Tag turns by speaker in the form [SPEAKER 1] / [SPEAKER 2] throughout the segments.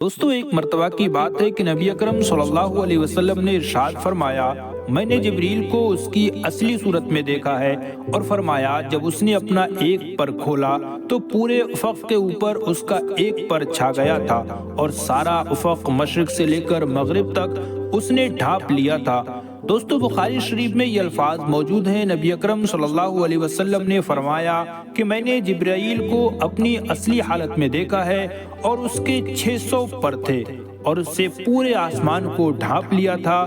[SPEAKER 1] दोस्तों, एक मर्तबा की बात है कि नबी अकरम सल्लल्लाहु अलैहि वसल्लम ने इरशाद फरमाया, मैंने जिब्रील को उसकी असली सूरत में देखा है। और फरमाया, जब उसने अपना एक पर खोला तो पूरे उफक के ऊपर उसका एक पर छा गया था और सारा उफक मशरिक से लेकर मगरिब तक उसने ढांप लिया था। दोस्तों, बुखारी शरीफ में ये अल्फाज मौजूद हैं। नबी अकरम सल्लल्लाहु अलैहि वसल्लम ने फरमाया कि मैंने जिब्राईल को अपनी असली हालत में देखा है और उसके 600 पर थे और उससे पूरे आसमान को ढांप लिया था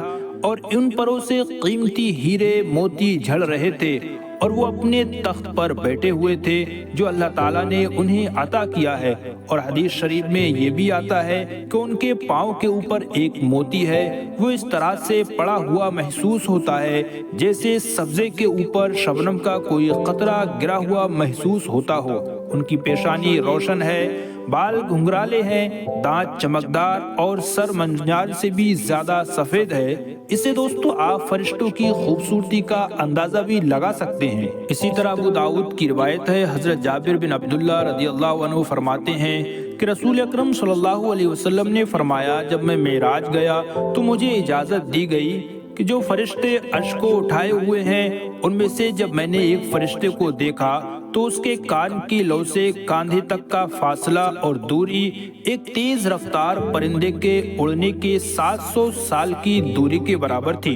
[SPEAKER 1] और उन परों से कीमती हीरे मोती झड़ रहे थे और वो अपने तख्त पर बैठे हुए थे जो अल्लाह ताला ने उन्हें अता किया है। और हदीस शरीफ में ये भी आता है कि उनके पाँव के ऊपर एक मोती है, वो इस तरह से पड़ा हुआ महसूस होता है जैसे सब्जे के ऊपर शबनम का कोई कतरा गिरा हुआ महसूस होता हो। उनकी पेशानी रोशन है, बाल घुंघराले हैं, दांत चमकदार और सर मंजार से भी ज्यादा सफेद है। इससे दोस्तों आप फरिश्तों की खूबसूरती का अंदाजा भी लगा सकते हैं। इसी तरह अबू दाऊद की रिवायत है, हजरत जाबिर बिन अब्दुल्लाह रदियल्लाहु अन्हु फरमाते हैं कि रसूल अकरम सल्लल्लाहु अलैहि वसल्लम ने फरमाया, जब मैं मेराज गया तो मुझे इजाजत दी गई कि जो फरिश्ते अर्श को उठाए हुए हैं उनमें से जब मैंने एक फरिश्ते को देखा तो उसके कान की लौ से कांधे तक का फासला और दूरी एक तेज रफ्तार परिंदे के उड़ने के 700 साल की दूरी के बराबर थी।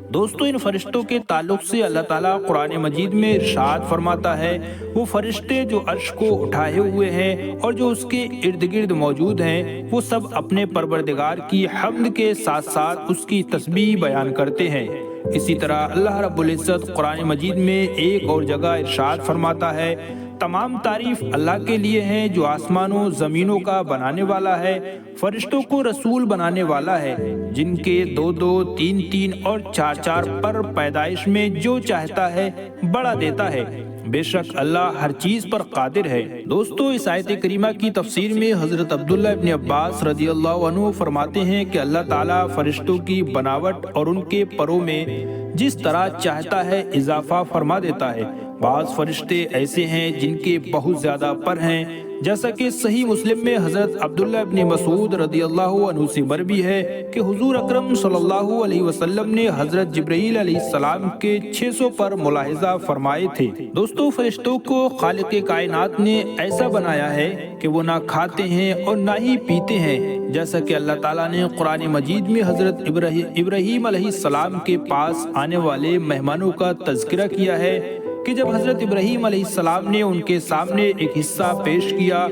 [SPEAKER 1] दोस्तों, इन फरिश्तों के ताल्लुक से अल्लाह ताला कुरान मजीद में इरशाद फरमाता है, वो फरिश्ते जो अर्श को उठाए हुए हैं और जो उसके इर्द गिर्द मौजूद हैं, वो सब अपने परवरदिगार की हम्द के साथ साथ उसकी तस्बीह बयान करते हैं। इसी तरह अल्लाह रब्बुल इज्जत कुरान मजीद में एक और जगह इरशाद फरमाता है, तमाम तारीफ अल्लाह के लिए है जो आसमानों जमीनों का बनाने वाला है, फरिश्तों को रसूल बनाने वाला है, जिनके 2-2, 3-3 और 4-4 पर पैदाइश में जो चाहता है बड़ा देता है। बेशक अल्लाह हर चीज पर कादिर है। दोस्तों, इस आयत करीमा की तफसीर में हजरत अब्दुल्लाह इब्न अब्बास रदियल्लाहु अन्हु फरमाते हैं कि अल्लाह ताला फरिश्तों की बनावट और उनके परों में जिस तरह चाहता है इजाफा फरमा देता है। बाज़ फरिश्ते ऐसे हैं जिनके बहुत ज्यादा पर हैं, जैसा कि सही मुस्लिम में हजरत अब्दुल्लाह इब्न मसूद रदियल्लाहु अन्हु से मरवी है कि हुजूर अकरम सल्लल्लाहु अलैहि वसल्लम ने हजरत जिब्रील अलैहिस्सलाम के 600 पर मुलाहिजा फरमाए थे। दोस्तों, फरिश्तों को खालिक कायनात ने ऐसा बनाया है कि वो ना खाते हैं और ना ही पीते हैं, जैसा कि अल्लाह ताला ने कुरान मजीद में हजरत इब्राहीम अलैहिस्सलाम के पास आने वाले मेहमानों का तज़किरा किया है कि जब हजरत इब्राहीम अलैहिस्सलाम ने उनके सामने एक हिस्सा पेश किया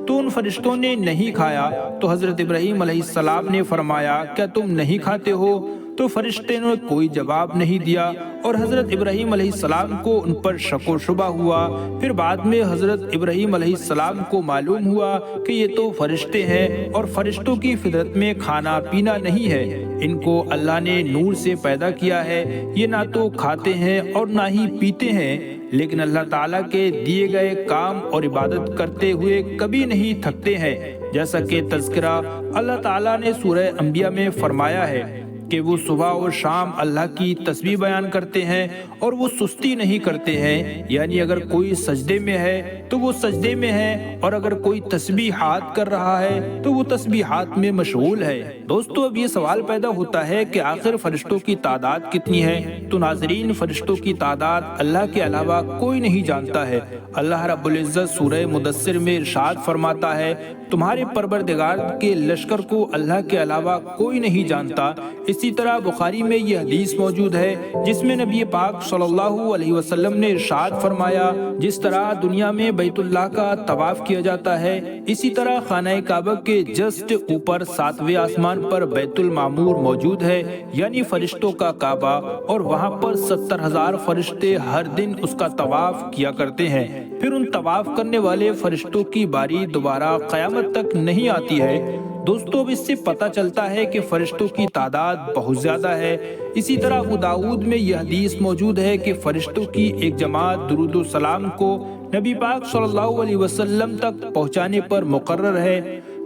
[SPEAKER 1] तो उन फरिश्तों ने नहीं खाया। तो हजरत इब्राहीम अलैहिस्सलाम ने फरमाया, क्या तुम नहीं खाते हो? तो फरिश्ते ने कोई जवाब नहीं दिया और हजरत इब्राहीम अलैहिस्सलाम को उन पर शक व शुबा हुआ। फिर बाद में हजरत इब्राहीम अलैहिस्सलाम को मालूम हुआ कि ये तो फरिश्ते हैं और फरिश्तों की फितरत में खाना पीना नहीं है, इनको अल्लाह ने नूर से पैदा किया है, ये ना तो खाते हैं और ना ही पीते हैं, लेकिन अल्लाह ताला के दिए गए काम और इबादत करते हुए कभी नहीं थकते हैं। जैसा कि तज़किरा अल्लाह ताला ने सूरह अंबिया में फरमाया है कि वो सुबह और शाम अल्लाह की तस्बीह बयान करते हैं और वो सुस्ती नहीं करते हैं। यानी अगर कोई सजदे में है तो वो सजदे में है और अगर कोई तस्बीहात कर रहा है तो वो तस्बीहात में मशगूल है। दोस्तों, अब ये सवाल पैदा होता है कि आखिर फरिश्तों की तादाद कितनी है? तो नाज़रीन, फरिश्तों की तादाद अल्लाह के अलावा कोई नहीं जानता है। अल्लाह रब्बुल इज्जत सूरह मुदस्सिर में इरशाद फरमाता है, तुम्हारे परवरदिगार के लश्कर को अल्लाह के अलावा कोई नहीं जानता। इसी तरह बुखारी में ये हदीस मौजूद है जिसमें नबी पाक सल्लल्लाहु अलैहि वसल्लम ने इरशाद फरमाया, जिस तरह दुनिया में बैतुल्लाह का तवाफ किया जाता है, इसी तरह खाना काबा के जस्ट ऊपर 7वें आसमान पर बैतुल मामूर मौजूद है, यानी फरिश्तों का काबा, और वहाँ पर 70,000 फरिश्ते हर दिन उसका तवाफ किया करते हैं। फिर उन तवाफ करने वाले फरिश्तों की बारी दोबारा क़यामत तक नहीं आती है। दोस्तों, अब इससे पता चलता है कि फरिश्तों की तादाद बहुत ज्यादा है। इसी तरह अबू दाऊद में यह हदीस मौजूद है कि फरिश्तों की एक जमात दुरूद व सलाम को नबी पाक सल्लल्लाहु अलैहि वसल्लम तक पहुंचाने पर मुकर्रर है।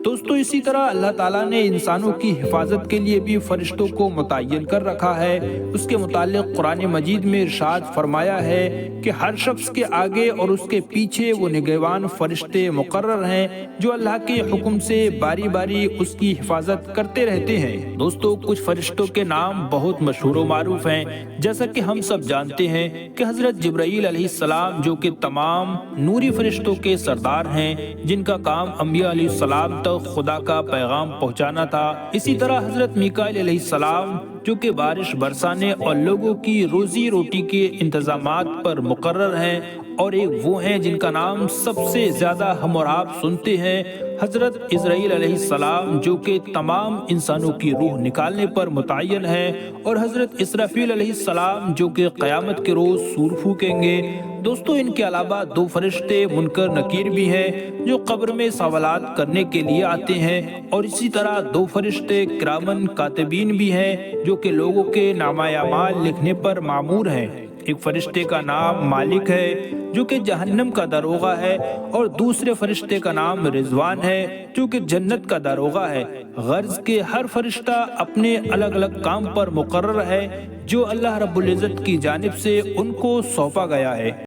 [SPEAKER 1] دوستو اسی طرح اللہ تعالیٰ نے انسانوں کی حفاظت کے لیے بھی فرشتوں کو متعین کر رکھا ہے۔ اس کے متعلق قرآن مجید میں ارشاد فرمایا ہے کہ ہر شخص کے آگے اور اس کے پیچھے وہ نگہبان فرشتے مقرر ہیں جو اللہ کے حکم سے باری باری اس کی حفاظت کرتے رہتے ہیں۔ دوستو کچھ فرشتوں کے نام بہت مشہور و معروف ہیں، جیسا کہ ہم سب جانتے ہیں کہ حضرت جبرائیل علیہ السلام جو کہ تمام نوری فرشتوں کے سردار ہیں، جن کا کام انبیاء علیہ السلام تک خدا کا پیغام پہنچانا تھا۔ اسی طرح حضرت میکائیل علیہ السلام جو کہ بارش برسانے اور لوگوں کی روزی روٹی کے انتظامات پر مقرر ہیں، اور ایک وہ ہیں جن کا نام سب سے زیادہ ہم اور آپ سنتے ہیں، حضرت اسرائیل علیہ السلام جو کہ تمام انسانوں کی روح نکالنے پر متعین ہے، اور حضرت اسرافیل علیہ السلام جو کہ قیامت کے روز سور پھونکیں گے۔ دوستو ان کے علاوہ دو فرشتے منکر نکیر بھی ہیں جو قبر میں سوالات کرنے کے لیے آتے ہیں، اور اسی طرح دو فرشتے کرامن کاتبین بھی ہیں جو کہ لوگوں کے نامہ اعمال لکھنے پر مامور ہیں۔ ایک فرشتے کا نام مالک ہے جو کہ جہنم کا داروغہ ہے، اور دوسرے فرشتے کا نام رضوان ہے جو کہ جنت کا داروغہ ہے۔ غرض کہ ہر فرشتہ اپنے الگ الگ کام پر مقرر ہے جو اللہ رب العزت کی جانب سے ان کو سونپا گیا ہے۔